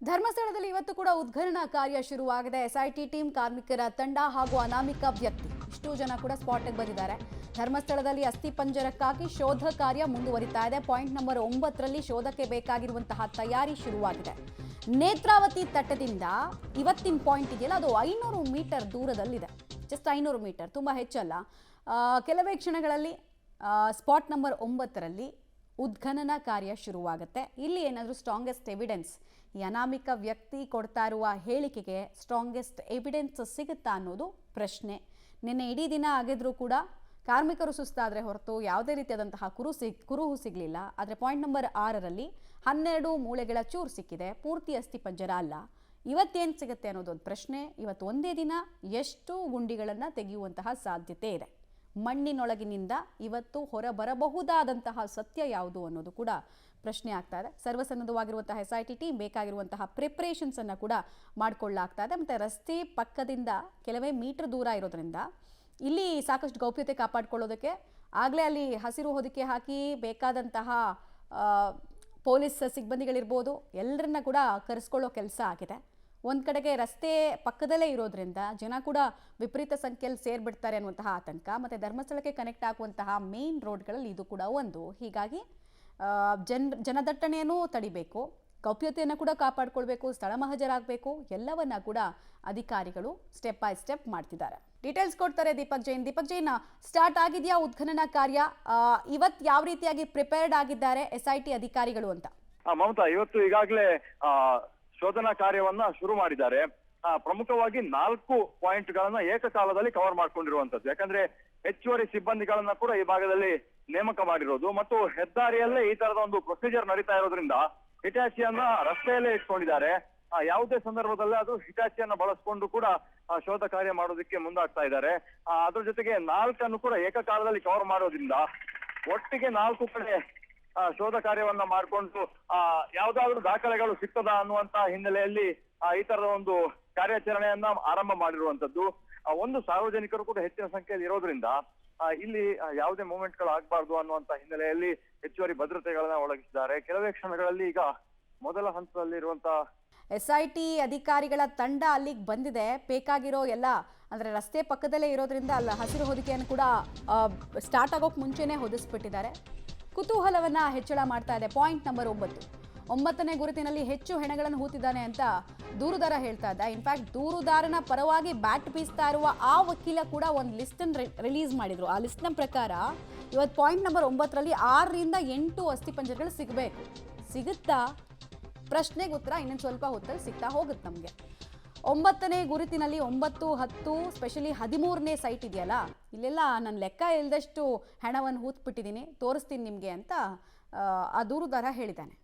ಧರ್ಮಸ್ಥಳದಲ್ಲಿ ಇವತ್ತು ಕೂಡ ಉದ್ಘಾಟನಾ ಕಾರ್ಯ ಶುರುವಾಗಿದೆ. ಎಸ್ಐಟಿ ಟೀಮ್, ಕಾರ್ಮಿಕರ ತಂಡ ಹಾಗೂ ಅನಾಮಿಕ ವ್ಯಕ್ತಿ ಇಷ್ಟು ಜನ ಕೂಡ ಸ್ಪಾಟ್ಗೆ ಬಂದಿದ್ದಾರೆ. ಧರ್ಮಸ್ಥಳದಲ್ಲಿ ಅಸ್ಥಿಪಂಜರಕ್ಕಾಗಿ ಶೋಧ ಕಾರ್ಯ ಮುಂದುವರಿತಾ ಇದೆ. ಪಾಯಿಂಟ್ ನಂಬರ್ 9ರಲ್ಲಿ ಶೋಧಕ್ಕೆ ಬೇಕಾಗಿರುವಂತಹ ತಯಾರಿ ಶುರುವಾಗಿದೆ. ನೇತ್ರಾವತಿ ತಟ್ಟದಿಂದ ಇವತ್ತಿನ ಪಾಯಿಂಟ್ ಇದೆಯಲ್ಲ, ಅದು 500 ಮೀಟರ್ ದೂರದಲ್ಲಿದೆ. ಜಸ್ಟ್ 500 ಮೀಟರ್, ತುಂಬ ಹೆಚ್ಚಲ್ಲ. ಕೆಲವೇ ಕ್ಷಣಗಳಲ್ಲಿ ಸ್ಪಾಟ್ ನಂಬರ್ 9ರಲ್ಲಿ ಉದ್ಖನನ ಕಾರ್ಯ ಶುರುವಾಗುತ್ತೆ. ಇಲ್ಲಿ ಏನಾದರೂ ಸ್ಟ್ರಾಂಗೆಸ್ಟ್ ಎವಿಡೆನ್ಸ್, ಈ ಅನಾಮಿಕ ವ್ಯಕ್ತಿ ಕೊಡ್ತಾ ಇರುವ ಹೇಳಿಕೆಗೆ ಸ್ಟ್ರಾಂಗೆಸ್ಟ್ ಎವಿಡೆನ್ಸ್ ಸಿಗುತ್ತಾ ಅನ್ನೋದು ಪ್ರಶ್ನೆ. ನಿನ್ನೆ ಇಡೀ ದಿನ ಆಗಿದ್ರೂ ಕೂಡ ಕಾರ್ಮಿಕರು ಸುಸ್ತಾದರೆ ಹೊರತು ಯಾವುದೇ ರೀತಿಯಾದಂತಹ ಕುರುಹು ಸಿಗಲಿಲ್ಲ. ಆದರೆ ಪಾಯಿಂಟ್ ನಂಬರ್ 6ರಲ್ಲಿ 12 ಮೂಳೆಗಳ ಚೂರು ಸಿಕ್ಕಿದೆ, ಪೂರ್ತಿ ಅಸ್ಥಿಪಂಜರ ಅಲ್ಲ. ಇವತ್ತೇನು ಸಿಗುತ್ತೆ ಅನ್ನೋದೊಂದು ಪ್ರಶ್ನೆ. ಇವತ್ತು ಒಂದೇ ದಿನ ಎಷ್ಟು ಗುಂಡಿಗಳನ್ನು ತೆಗೆಯುವಂತಹ ಸಾಧ್ಯತೆ ಇದೆ? ಮಣ್ಣಿನೊಳಗಿನಿಂದ ಇವತ್ತು ಹೊರಬರಬಹುದಾದಂತಹ ಸತ್ಯ ಯಾವುದು ಅನ್ನೋದು ಕೂಡ ಪ್ರಶ್ನೆ ಆಗ್ತಾ ಇದೆ. ಸರ್ವಸನ್ನದ್ಧವಾಗಿರುವಂತಹ ಎಸ್ಐಟಿ ಟೀಮ್ ಬೇಕಾಗಿರುವಂತಹ ಪ್ರಿಪ್ರೇಷನ್ಸ್ ಅನ್ನು ಕೂಡ ಮಾಡಿಕೊಳ್ಳಲಾಗ್ತಾ ಇದೆ. ಮತ್ತು ರಸ್ತೆ ಪಕ್ಕದಿಂದ ಕೆಲವೇ ಮೀಟರ್ ದೂರ ಇರೋದ್ರಿಂದ ಇಲ್ಲಿ ಸಾಕಷ್ಟು ಗೌಪ್ಯತೆ ಕಾಪಾಡಿಕೊಳ್ಳೋದಕ್ಕೆ ಆಗಲೇ ಅಲ್ಲಿ ಹಸಿರು ಹೊದಿಕೆ ಹಾಕಿ ಬೇಕಾದಂತಹ ಪೊಲೀಸ್ ಸಿಬ್ಬಂದಿಗಳಿರ್ಬೋದು, ಎಲ್ಲರನ್ನ ಕೂಡ ಕರೆಸ್ಕೊಳ್ಳೋ ಕೆಲಸ ಆಗಿದೆ. ಒಂದು ಕಡೆಗೆ ರಸ್ತೆ ಪಕ್ಕದಲ್ಲೇ ಇರೋದ್ರಿಂದ ಜನ ಕೂಡ ವಿಪರೀತ ಸಂಖ್ಯೆಯಲ್ಲಿ ಸೇರ್ಬಿಡ್ತಾರೆ ಅನ್ನುವಂತಹ ಆತಂಕ. ಮತ್ತು ಧರ್ಮಸ್ಥಳಕ್ಕೆ ಕನೆಕ್ಟ್ ಆಗುವಂತಹ ಮೇನ್ ರೋಡ್ಗಳಲ್ಲಿ ಇದು ಕೂಡ ಒಂದು. ಹೀಗಾಗಿ ಜನದಟ್ಟಣೆಯನ್ನು ತಡಿಬೇಕು, ಗೌಪ್ಯತೆಯನ್ನು ಕೂಡ ಕಾಪಾಡಿಕೊಳ್ಬೇಕು, ಸ್ಥಳ ಮಹಜರಾಗಬೇಕು, ಎಲ್ಲವನ್ನ ಕೂಡ ಅಧಿಕಾರಿಗಳು ಸ್ಟೆಪ್ ಬೈ ಸ್ಟೆಪ್ ಮಾಡ್ತಿದ್ದಾರೆ. ಡೀಟೇಲ್ಸ್ ಕೊಡ್ತಾರೆ ದೀಪಕ್ ಜೈನ್. ದೀಪಕ್ ಜೈನ್, ಸ್ಟಾರ್ಟ್ ಆಗಿದೆಯಾ ಉತ್ಖನನ ಕಾರ್ಯ? ಇವತ್ತು ಯಾವ ರೀತಿಯಾಗಿ ಪ್ರಿಪೇರ್ಡ್ ಆಗಿದ್ದಾರೆ ಎಸ್ಐಟಿ ಅಧಿಕಾರಿಗಳು ಅಂತ? ಮಮತಾ, ಇವತ್ತು ಈಗಾಗಲೇ ಶೋಧನಾ ಕಾರ್ಯವನ್ನ ಶುರು ಮಾಡಿದ್ದಾರೆ. ಪ್ರಮುಖವಾಗಿ 4 ಪಾಯಿಂಟ್ಗಳನ್ನ ಏಕಕಾಲದಲ್ಲಿ ಕವರ್ ಮಾಡ್ಕೊಂಡಿರುವಂತದ್ದು. ಯಾಕಂದ್ರೆ ಹೆಚ್ಚುವರಿ ಸಿಬ್ಬಂದಿಗಳನ್ನ ಕೂಡ ಈ ಭಾಗದಲ್ಲಿ ನೇಮಕ ಮಾಡಿರೋದು ಮತ್ತು ಹೆದ್ದಾರಿಯಲ್ಲೇ ಈ ತರದ ಒಂದು ಪ್ರೊಸೀಜರ್ ನಡೀತಾ ಇರೋದ್ರಿಂದ ಹಿಟಾಚಿಯನ್ನ ರಸ್ತೆಯಲ್ಲೇ ಇಟ್ಕೊಂಡಿದ್ದಾರೆ. ಯಾವುದೇ ಸಂದರ್ಭದಲ್ಲೇ ಅದು ಹಿಟಾಚಿಯನ್ನ ಬಳಸ್ಕೊಂಡು ಕೂಡ ಶೋಧ ಕಾರ್ಯ ಮಾಡೋದಕ್ಕೆ ಮುಂದಾಗ್ತಾ ಇದ್ದಾರೆ. ಅದ್ರ ಜೊತೆಗೆ 4 ಕೂಡ ಏಕಕಾಲದಲ್ಲಿ ಕವರ್ ಮಾಡೋದ್ರಿಂದ ಒಟ್ಟಿಗೆ 4 ಕಡೆ ಶೋಧ ಕಾರ್ಯವನ್ನ ಮಾಡಿಕೊಂಡು ಯಾವ್ದಾದ್ರು ದಾಖಲೆಗಳು ಸಿಗ್ತದಾ ಅನ್ನುವಂತ ಹಿನ್ನೆಲೆಯಲ್ಲಿ ಈ ತರದ ಒಂದು ಕಾರ್ಯಾಚರಣೆಯನ್ನ ಆರಂಭ ಮಾಡಿರುವಂತದ್ದು. ಒಂದು ಸಾರ್ವಜನಿಕರು ಕೂಡ ಹೆಚ್ಚಿನ ಸಂಖ್ಯೆಯಲ್ಲಿ ಇರೋದ್ರಿಂದ ಇಲ್ಲಿ ಯಾವುದೇ ಮೂವ್ಮೆಂಟ್ಗಳು ಆಗ್ಬಾರ್ದು ಅನ್ನುವಂತ ಹಿನ್ನೆಲೆಯಲ್ಲಿ ಹೆಚ್ಚುವರಿ ಭದ್ರತೆಗಳನ್ನ ಒದಗಿಸಿದ್ದಾರೆ. ಕೆಲವೇ ಕ್ಷಣಗಳಲ್ಲಿ ಈಗ ಮೊದಲ ಹಂತದಲ್ಲಿರುವಂತ ಎಸ್ಐಟಿ ಅಧಿಕಾರಿಗಳ ತಂಡ ಅಲ್ಲಿಗೆ ಬಂದಿದೆ. ಬೇಕಾಗಿರೋ ಎಲ್ಲ ಅಂದರೆ ರಸ್ತೆ ಪಕ್ಕದಲ್ಲೇ ಇರೋದ್ರಿಂದ ಅಲ್ಲ ಹಸಿರು ಹೊದಿಕೆಯನ್ನು ಕೂಡ ಸ್ಟಾರ್ಟ್ ಆಗೋಕೆ ಮುಂಚೆನೇ ಹೊದಿಸ್ಬಿಟ್ಟಿದ್ದಾರೆ. ಕುತೂಹಲವನ್ನು ಹೆಚ್ಚಳ ಮಾಡ್ತಾ ಇದೆ. ಪಾಯಿಂಟ್ ನಂಬರ್ 9ನೇ ಗುರುತಿನಲ್ಲಿ ಹೆಚ್ಚು ಹೆಣಗಳನ್ನು ಹೂತಿದ್ದಾನೆ ಅಂತ ದೂರುದಾರ ಹೇಳ್ತಾ ಇದ್ದ. ಇನ್ಫ್ಯಾಕ್ಟ್ ದೂರುದಾರನ ಪರವಾಗಿ ಬ್ಯಾಟ್ ಬೀಸ್ತಾ ಇರುವ ಆ ವಕೀಲ ಕೂಡ ಒಂದು ಲಿಸ್ಟನ್ನು ರಿಲೀಸ್ ಮಾಡಿದ್ರು. ಆ ಲಿಸ್ಟ್ನ ಪ್ರಕಾರ ಇವತ್ತು ಪಾಯಿಂಟ್ ನಂಬರ್ 9ರಲ್ಲಿ 6ರಿಂದ 8 ಅಸ್ಥಿಪಂಜರಗಳು ಸಿಗಬೇಕು. ಸಿಗುತ್ತಾ? ಪ್ರಶ್ನೆಗೆ ಉತ್ತರ ಇನ್ನೊಂದು ಸ್ವಲ್ಪ ಹೊತ್ತಲ್ಲಿ ಸಿಗ್ತಾ ಹೋಗುತ್ತೆ ನಮಗೆ. 9ನೇ ಗುರುತಿನಲ್ಲಿ 9, 10, ಸ್ಪೆಷಲಿ 13ನೇ ಸೈಟ್ ಇದೆಯಲ್ಲ, ಇಲ್ಲೆಲ್ಲ ನಾನು ಲೆಕ್ಕ ಇಲ್ಲದಷ್ಟು ಹೆಣವನ್ನು ಹೂತ್ಬಿಟ್ಟಿದ್ದೀನಿ, ತೋರಿಸ್ತೀನಿ ನಿಮಗೆ ಅಂತ ಆ ದೂರುದಾರ ಹೇಳಿದ್ದಾನೆ.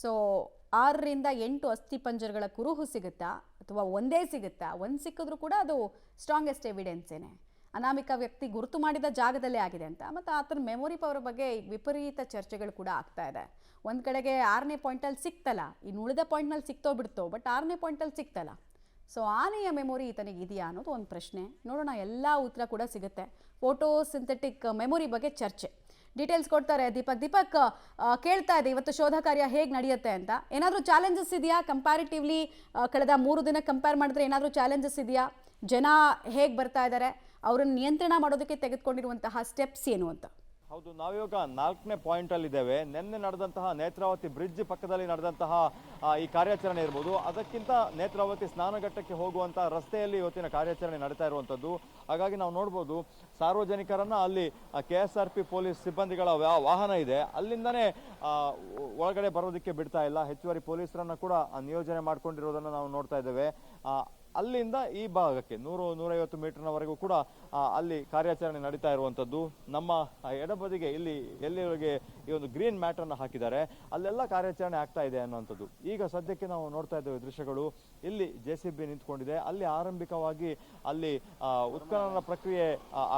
ಸೊ 6ರಿಂದ 8 ಅಸ್ಥಿಪಂಜರಗಳ ಕುರುಹು ಸಿಗುತ್ತಾ ಅಥವಾ ಒಂದೇ ಸಿಗುತ್ತಾ? ಒಂದು ಸಿಕ್ಕಿದ್ರೂ ಕೂಡ ಅದು ಸ್ಟ್ರಾಂಗೆಸ್ಟ್ ಎವಿಡೆನ್ಸೇನೆ. ಅನಾಮಿಕ ವ್ಯಕ್ತಿ ಗುರುತು ಮಾಡಿದ ಜಾಗದಲ್ಲೇ ಆಗಿದೆ ಅಂತ. ಮತ್ತು ಆತನ ಮೆಮೊರಿ ಪವರ್ ಬಗ್ಗೆ ವಿಪರೀತ ಚರ್ಚೆಗಳು ಕೂಡ ಆಗ್ತಾ ಇದೆ. ಒಂದು ಕಡೆಗೆ 6ನೇ ಪಾಯಿಂಟಲ್ಲಿ ಸಿಕ್ತಲ್ಲ, ಇನ್ನು ಉಳಿದ ಪಾಯಿಂಟ್ನಲ್ಲಿ ಸಿಕ್ತೋ ಬಿಡ್ತೋ, ಬಟ್ 6ನೇ ಪಾಯಿಂಟಲ್ಲಿ ಸಿಕ್ತಲ್ಲ. ಸೊ ಆನೆಯ ಮೆಮೊರಿ ಈತನಿಗೆ ಇದೆಯಾ ಅನ್ನೋದು ಒಂದು ಪ್ರಶ್ನೆ. ನೋಡೋಣ, ಎಲ್ಲ ಉತ್ತರ ಕೂಡ ಸಿಗುತ್ತೆ. ಫೋಟೋ ಸಿಂಥೆಟಿಕ್ ಮೆಮೊರಿ ಬಗ್ಗೆ ಚರ್ಚೆ. ಡೀಟೇಲ್ಸ್ ಕೊಡ್ತಾರೆ ದೀಪಕ್. ಕೇಳ್ತಾ ಇದೆ ಇವತ್ತು ಶೋಧ ಕಾರ್ಯ ಹೇಗೆ ನಡೆಯುತ್ತೆ ಅಂತ. ಏನಾದರೂ ಚಾಲೆಂಜಸ್ ಇದೆಯಾ? ಕಂಪ್ಯಾರಿಟಿವ್ಲಿ ಕಳೆದ 3 ದಿನ ಕಂಪೇರ್ ಮಾಡಿದ್ರೆ ಏನಾದರೂ ಚಾಲೆಂಜಸ್ ಇದೆಯಾ? ಜನ ಹೇಗೆ ಬರ್ತಾ ಇದ್ದಾರೆ, ಅವರನ್ನು ನಿಯಂತ್ರಣ ಮಾಡೋದಕ್ಕೆ ತೆಗೆದುಕೊಂಡಿರುವಂತಹ ಸ್ಟೆಪ್ಸ್ ಏನು ಅಂತ? ಹೌದು, ನಾವಿವಾಗ 4ನೇ ಪಾಯಿಂಟ್ ಅಲ್ಲಿ ಇದ್ದೇವೆ. ನಿನ್ನೆ ನಡೆದಂತಹ ನೇತ್ರಾವತಿ ಬ್ರಿಡ್ಜ್ ಪಕ್ಕದಲ್ಲಿ ನಡೆದಂತಹ ಈ ಕಾರ್ಯಾಚರಣೆ ಇರ್ಬೋದು, ಅದಕ್ಕಿಂತ ನೇತ್ರಾವತಿ ಸ್ನಾನಘಟ್ಟಕ್ಕೆ ಹೋಗುವಂತಹ ರಸ್ತೆಯಲ್ಲಿ ಇವತ್ತಿನ ಕಾರ್ಯಾಚರಣೆ ನಡೀತಾ ಇರುವಂಥದ್ದು. ಹಾಗಾಗಿ ನಾವು ನೋಡ್ಬೋದು, ಸಾರ್ವಜನಿಕರನ್ನ ಅಲ್ಲಿ KSRP ಪೊಲೀಸ್ ಸಿಬ್ಬಂದಿಗಳ ವಾಹನ ಇದೆ, ಅಲ್ಲಿಂದನೇ ಒಳಗಡೆ ಬರೋದಕ್ಕೆ ಬಿಡ್ತಾ ಇಲ್ಲ. ಹೆಚ್ಚುವರಿ ಪೊಲೀಸರನ್ನ ಕೂಡ ನಿಯೋಜನೆ ಮಾಡ್ಕೊಂಡಿರೋದನ್ನು ನಾವು ನೋಡ್ತಾ ಇದ್ದೇವೆ. ಅಲ್ಲಿಂದ ಈ ಭಾಗಕ್ಕೆ 100-150 ಮೀಟರ್ನವರೆಗೂ ಕೂಡ ಅಲ್ಲಿ ಕಾರ್ಯಾಚರಣೆ ನಡೀತಾ ಇರುವಂಥದ್ದು. ನಮ್ಮ ಎಡಬದಿಗೆ ಇಲ್ಲಿ ಎಲ್ಲಿವರೆಗೆ ಈ ಒಂದು ಗ್ರೀನ್ ಮ್ಯಾಟನ್ನು ಹಾಕಿದ್ದಾರೆ ಅಲ್ಲೆಲ್ಲ ಕಾರ್ಯಾಚರಣೆ ಆಗ್ತಾ ಇದೆ ಅನ್ನುವಂಥದ್ದು. ಈಗ ಸದ್ಯಕ್ಕೆ ನಾವು ನೋಡ್ತಾ ಇದ್ದೇವೆ ದೃಶ್ಯಗಳು. ಇಲ್ಲಿ JCB ನಿಂತ್ಕೊಂಡಿದೆ. ಅಲ್ಲಿ ಆರಂಭಿಕವಾಗಿ ಅಲ್ಲಿ ಉತ್ಖನನ ಪ್ರಕ್ರಿಯೆ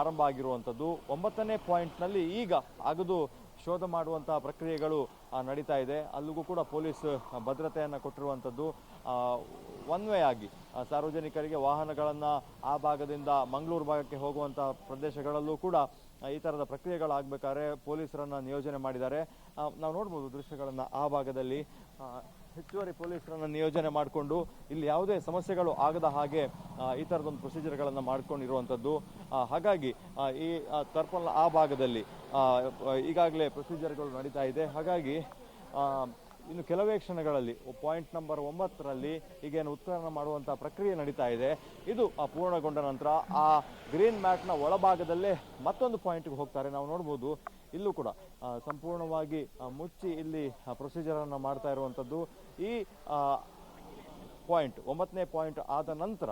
ಆರಂಭ ಆಗಿರುವಂಥದ್ದು. 9ನೇ ಪಾಯಿಂಟ್ನಲ್ಲಿ ಈಗ ಅಗದು ಶೋಧ ಮಾಡುವಂತಹ ಪ್ರಕ್ರಿಯೆಗಳು ನಡೀತಾ ಇದೆ. ಅಲ್ಲಿಗೂ ಕೂಡ ಪೊಲೀಸ್ ಭದ್ರತೆಯನ್ನು ಕೊಟ್ಟಿರುವಂಥದ್ದು. ಒನ್ ವೇ ಆಗಿ ಸಾರ್ವಜನಿಕರಿಗೆ ವಾಹನಗಳನ್ನು ಆ ಭಾಗದಿಂದ ಮಂಗಳೂರು ಭಾಗಕ್ಕೆ ಹೋಗುವಂಥ ಪ್ರದೇಶಗಳಲ್ಲೂ ಕೂಡ ಈ ಥರದ ಪ್ರಕ್ರಿಯೆಗಳಾಗಬೇಕಾದ್ರೆ ಪೊಲೀಸರನ್ನು ನಿಯೋಜನೆ ಮಾಡಿದ್ದಾರೆ. ನಾವು ನೋಡ್ಬೋದು ದೃಶ್ಯಗಳನ್ನು ಆ ಭಾಗದಲ್ಲಿ. ಹೆಚ್ಚುವರಿ ಪೊಲೀಸರನ್ನು ನಿಯೋಜನೆ ಮಾಡಿಕೊಂಡು ಇಲ್ಲಿ ಯಾವುದೇ ಸಮಸ್ಯೆಗಳು ಆಗದ ಹಾಗೆ ಈ ಥರದೊಂದು ಪ್ರೊಸೀಜರ್ಗಳನ್ನು ಮಾಡ್ಕೊಂಡಿರುವಂಥದ್ದು. ಹಾಗಾಗಿ ಈ ತರ್ಪಲ್ ಆ ಭಾಗದಲ್ಲಿ ಈಗಾಗಲೇ ಪ್ರೊಸೀಜರ್ಗಳು ನಡೀತಾ ಇದೆ. ಹಾಗಾಗಿ ಇನ್ನು ಕೆಲವೇ ಕ್ಷಣಗಳಲ್ಲಿ ಪಾಯಿಂಟ್ ನಂಬರ್ 9ರಲ್ಲಿ ಈಗೇನು ಉತ್ಖನನ ಮಾಡುವಂಥ ಪ್ರಕ್ರಿಯೆ ನಡೀತಾ ಇದೆ. ಇದು ಪೂರ್ಣಗೊಂಡ ನಂತರ ಆ ಗ್ರೀನ್ ಮ್ಯಾಟ್ನ ಒಳಭಾಗದಲ್ಲೇ ಮತ್ತೊಂದು ಪಾಯಿಂಟ್ಗೆ ಹೋಗ್ತಾರೆ. ನಾವು ನೋಡ್ಬೋದು ಇಲ್ಲೂ ಕೂಡ ಸಂಪೂರ್ಣವಾಗಿ ಮುಚ್ಚಿ ಇಲ್ಲಿ ಪ್ರೊಸೀಜರನ್ನು ಮಾಡ್ತಾ ಇರುವಂಥದ್ದು. ಈ ಪಾಯಿಂಟ್ 9ನೇ ಪಾಯಿಂಟ್ ಆದ ನಂತರ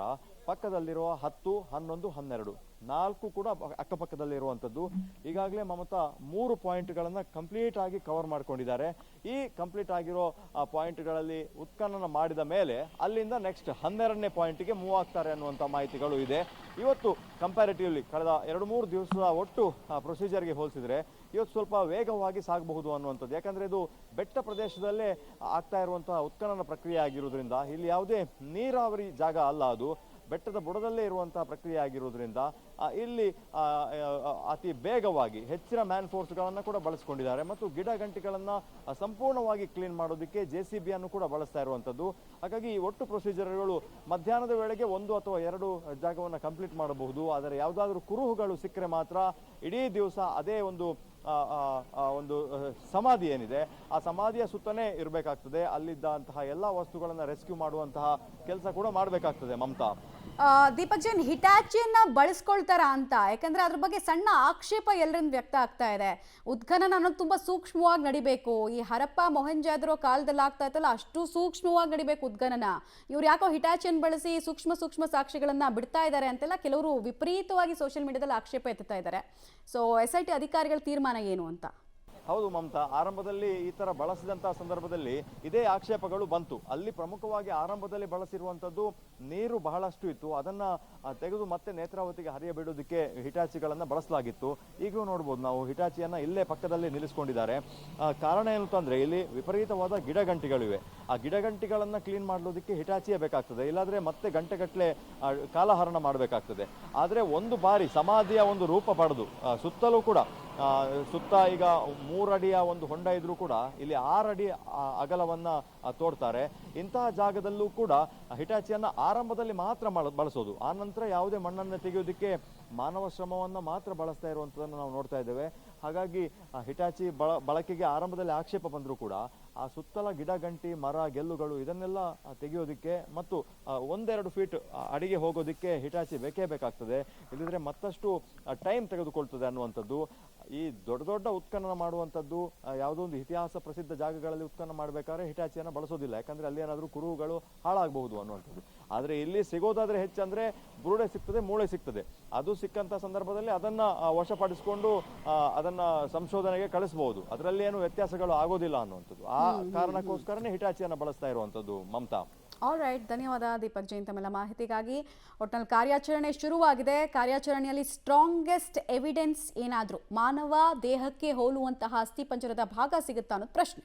ಪಕ್ಕದಲ್ಲಿರುವ 10, 11, 12 4 ಕೂಡ ಅಕ್ಕಪಕ್ಕದಲ್ಲಿರುವಂಥದ್ದು. ಈಗಾಗಲೇ ಮಮತಾ 3 ಪಾಯಿಂಟ್ಗಳನ್ನು ಕಂಪ್ಲೀಟ್ ಆಗಿ ಕವರ್ ಮಾಡ್ಕೊಂಡಿದ್ದಾರೆ. ಈ ಕಂಪ್ಲೀಟ್ ಆಗಿರೋ ಪಾಯಿಂಟ್ಗಳಲ್ಲಿ ಉತ್ಖನನ ಮಾಡಿದ ಮೇಲೆ ಅಲ್ಲಿಂದ ನೆಕ್ಸ್ಟ್ 12ನೇ ಪಾಯಿಂಟ್ಗೆ ಮೂವ್ ಆಗ್ತಾರೆ ಅನ್ನುವಂಥ ಮಾಹಿತಿಗಳು ಇದೆ. ಇವತ್ತು ಕಂಪ್ಯಾರಿಟಿವ್ಲಿ ಕಳೆದ 2-3 ದಿವಸದ ಒಟ್ಟು ಪ್ರೊಸೀಜರ್ಗೆ ಹೋಲಿಸಿದ್ರೆ ಇವತ್ತು ಸ್ವಲ್ಪ ವೇಗವಾಗಿ ಸಾಗಬಹುದು ಅನ್ನುವಂಥದ್ದು. ಯಾಕಂದರೆ ಇದು ಬೆಟ್ಟ ಪ್ರದೇಶದಲ್ಲೇ ಆಗ್ತಾ ಇರುವಂತಹ ಉತ್ಖನನ ಪ್ರಕ್ರಿಯೆ ಆಗಿರೋದ್ರಿಂದ ಇಲ್ಲಿ ಯಾವುದೇ ನೀರಾವರಿ ಜಾಗ ಅಲ್ಲ, ಅದು ಬೆಟ್ಟದ ಬುಡದಲ್ಲೇ ಇರುವಂತಹ ಪ್ರಕ್ರಿಯೆ ಆಗಿರೋದ್ರಿಂದ ಇಲ್ಲಿ ಅತಿ ಬೇಗವಾಗಿ ಹೆಚ್ಚಿನ ಮ್ಯಾನ್ ಫೋರ್ಸ್ಗಳನ್ನು ಕೂಡ ಬಳಸ್ಕೊಂಡಿದ್ದಾರೆ ಮತ್ತು ಗಿಡ ಗಂಟಿಗಳನ್ನು ಸಂಪೂರ್ಣವಾಗಿ ಕ್ಲೀನ್ ಮಾಡೋದಕ್ಕೆ JCB ಅನ್ನು ಕೂಡ ಬಳಸ್ತಾ ಇರುವಂಥದ್ದು. ಹಾಗಾಗಿ ಈ ಒಟ್ಟು ಪ್ರೊಸೀಜರ್ಗಳು ಮಧ್ಯಾಹ್ನದ ವೇಳೆಗೆ 1 ಅಥವಾ 2 ಜಾಗವನ್ನು ಕಂಪ್ಲೀಟ್ ಮಾಡಬಹುದು. ಆದರೆ ಯಾವುದಾದ್ರೂ ಕುರುಹುಗಳು ಸಿಕ್ಕರೆ ಮಾತ್ರ ಇಡೀ ದಿವಸ ಅದೇ ಒಂದು ಸಮಾಧಿ ಏನಿದೆ ಆ ಸಮಾಧಿಯ ಸುತ್ತನೇ ಇರಬೇಕಾಗ್ತದೆ. ಅಲ್ಲಿದ್ದಂತಹ ಎಲ್ಲ ವಸ್ತುಗಳನ್ನು ರೆಸ್ಕ್ಯೂ ಮಾಡುವಂತಹ ಕೆಲಸ ಕೂಡ ಮಾಡಬೇಕಾಗ್ತದೆ. ಮಮತಾ, ದೀಪಕ್ ಜೈನ್, ಹಿಟಾಚಿಯನ್ನ ಬಳಸ್ಕೊಳ್ತಾರ ಅಂತ, ಯಾಕಂದ್ರೆ ಅದ್ರ ಬಗ್ಗೆ ಸಣ್ಣ ಆಕ್ಷೇಪ ಎಲ್ಲರಿಂದ ವ್ಯಕ್ತ ಆಗ್ತಾ ಇದೆ. ಉತ್ಖನನ ಅನ್ನೋದು ತುಂಬಾ ಸೂಕ್ಷ್ಮವಾಗಿ ನಡಿಬೇಕು. ಈ ಹರಪ್ಪ ಮೊಹೆಂಜಾದ್ರೋ ಕಾಲದಲ್ಲಿ ಆಗ್ತಾ ಇತ್ತಲ್ಲ ಅಷ್ಟು ಸೂಕ್ಷ್ಮವಾಗಿ ನಡಿಬೇಕು ಉತ್ಖನನ. ಇವ್ರು ಯಾಕೋ ಹಿಟಾಚಿಯನ್ ಬಳಸಿ ಸೂಕ್ಷ್ಮ ಸಾಕ್ಷಿಗಳನ್ನ ಬಿಡ್ತಾ ಇದ್ದಾರೆ ಅಂತೆಲ್ಲ ಕೆಲವರು ವಿಪರೀತವಾಗಿ ಸೋಷಿಯಲ್ ಮೀಡಿಯಾದಲ್ಲಿ ಆಕ್ಷೇಪ ಎತ್ತುತ್ತಾ ಇದ್ದಾರೆ. ಸೊ SIT ಅಧಿಕಾರಿಗಳ ತೀರ್ಮಾನ ಏನು ಅಂತ? ಹೌದು ಮಮತಾ, ಆರಂಭದಲ್ಲಿ ಈ ತರ ಬಳಸಿದಂತಹ ಸಂದರ್ಭದಲ್ಲಿ ಇದೇ ಆಕ್ಷೇಪಗಳು ಬಂತು. ಅಲ್ಲಿ ಪ್ರಮುಖವಾಗಿ ಆರಂಭದಲ್ಲಿ ಬಳಸಿರುವಂತದ್ದು ನೀರು ಬಹಳಷ್ಟು ಇತ್ತು, ಅದನ್ನ ತೆಗೆದು ಮತ್ತೆ ನೇತ್ರಾವತಿಗೆ ಹರಿಯಬಿಡೋದಕ್ಕೆ ಹಿಟಾಚಿಗಳನ್ನ ಬಳಸಲಾಗಿತ್ತು. ಈಗಲೂ ನೋಡ್ಬೋದು ನಾವು ಹಿಟಾಚಿಯನ್ನ ಇಲ್ಲೇ ಪಕ್ಕದಲ್ಲಿ ನಿಲ್ಲಿಸ್ಕೊಂಡಿದ್ದಾರೆ. ಕಾರಣ ಏನು ಅಂತಂದ್ರೆ ಇಲ್ಲಿ ವಿಪರೀತವಾದ ಗಿಡಗಂಟಿಗಳಿವೆ. ಆ ಗಿಡಗಂಟಿಗಳನ್ನ ಕ್ಲೀನ್ ಮಾಡೋದಕ್ಕೆ ಹಿಟಾಚಿಯೇ ಬೇಕಾಗ್ತದೆ, ಇಲ್ಲಾಂದ್ರೆ ಮತ್ತೆ ಗಂಟೆಗಟ್ಟಲೆ ಕಾಲಹರಣ ಮಾಡಬೇಕಾಗ್ತದೆ. ಆದ್ರೆ ಒಂದು ಬಾರಿ ಸಮಾಧಿಯ ಒಂದು ರೂಪ ಪಡೆದು ಸುತ್ತಲೂ ಕೂಡ ಸುತ್ತ ಈಗ 3 ಅಡಿಯ ಒಂದು ಹೊಂಡ ಇದ್ರೂ ಕೂಡ ಇಲ್ಲಿ 6 ಅಡಿ ಅಗಲವನ್ನ ತೋಡ್ತಾರೆ. ಇಂತಹ ಜಾಗದಲ್ಲೂ ಕೂಡ ಹಿಟಾಚಿಯನ್ನ ಆರಂಭದಲ್ಲಿ ಮಾತ್ರ ಬಳಸೋದು. ಆ ನಂತರ ಯಾವುದೇ ಮಣ್ಣನ್ನು ತೆಗೆಯೋದಕ್ಕೆ ಮಾನವ ಶ್ರಮವನ್ನ ಮಾತ್ರ ಬಳಸ್ತಾ ಇರುವಂಥದ್ದನ್ನು ನಾವು ನೋಡ್ತಾ ಇದ್ದೇವೆ. ಹಾಗಾಗಿ ಹಿಟಾಚಿ ಬಳಕೆಗೆ ಆರಂಭದಲ್ಲಿ ಆಕ್ಷೇಪ ಬಂದರೂ ಕೂಡ ಆ ಸುತ್ತಲ ಗಿಡ ಗಂಟಿ ಮರ ಗೆಲ್ಲುಗಳು ಇದನ್ನೆಲ್ಲ ತೆಗೆಯೋದಕ್ಕೆ ಮತ್ತು 1-2 ಫೀಟ್ ಅಡಿಗೆ ಹೋಗೋದಕ್ಕೆ ಹಿಟಾಚಿ ಬೇಕೇ ಬೇಕಾಗ್ತದೆ. ಇಲ್ಲದಿದ್ರೆ ಮತ್ತಷ್ಟು ಟೈಮ್ ತೆಗೆದುಕೊಳ್ತದೆ ಅನ್ನುವಂಥದ್ದು. ಈ ದೊಡ್ಡ ಉತ್ಖನನ ಮಾಡುವಂಥದ್ದು ಯಾವುದೋ ಒಂದು ಇತಿಹಾಸ ಪ್ರಸಿದ್ಧ ಜಾಗಗಳಲ್ಲಿ ಉತ್ಖನನ ಮಾಡಬೇಕಾದ್ರೆ ಹಿಟಾಚಿಯನ್ನು ಬಳಸೋದಿಲ್ಲ, ಯಾಕಂದ್ರೆ ಅಲ್ಲಿ ಏನಾದರೂ ಕುರುಹುಗಳು ಹಾಳಾಗಬಹುದು ಅನ್ನುವಂಥದ್ದು. ಆದರೆ ಇಲ್ಲಿ ಸಿಗೋದಾದ್ರೆ ಹೆಚ್ಚಂದ್ರೆ ಬುರುಡೆ ಸಿಗ್ತದೆ, ಮೂಳೆ ಸಿಗ್ತದೆ. ಅದು ಸಿಕ್ಕಂತ ಸಂದರ್ಭದಲ್ಲಿ ಅದನ್ನ ವಶಪಡಿಸಿಕೊಂಡು ಅದನ್ನ ಸಂಶೋಧನೆಗೆ ಕಳಿಸಬಹುದು. ಅದರಲ್ಲಿ ಏನು ವ್ಯತ್ಯಾಸಗಳು ಆಗೋದಿಲ್ಲ ಅನ್ನುವಂಥದ್ದು. ಆ ಕಾರಣಕ್ಕೋಸ್ಕರನೇ ಹಿಟಾಚಿಯನ್ನು ಬಳಸ್ತಾ ಇರುವಂಥದ್ದು. ಮಮತಾ, ಆಲ್ ರೈಟ್, ಧನ್ಯವಾದ ದೀಪಕ್ ಜೈನ್ ತಮ್ಮೆಲ್ಲ ಮಾಹಿತಿಗಾಗಿ. ಒಟ್ಟಿನಲ್ಲಿ ಕಾರ್ಯಾಚರಣೆ ಶುರುವಾಗಿದೆ. ಕಾರ್ಯಾಚರಣೆಯಲ್ಲಿ ಸ್ಟ್ರಾಂಗೆಸ್ಟ್ ಎವಿಡೆನ್ಸ್ ಏನಾದರೂ ಮಾನವ ದೇಹಕ್ಕೆ ಹೋಲುವಂತಹ ಅಸ್ಥಿಪಂಜರದ ಭಾಗ ಸಿಗುತ್ತಾ ಅನ್ನೋದು ಪ್ರಶ್ನೆ.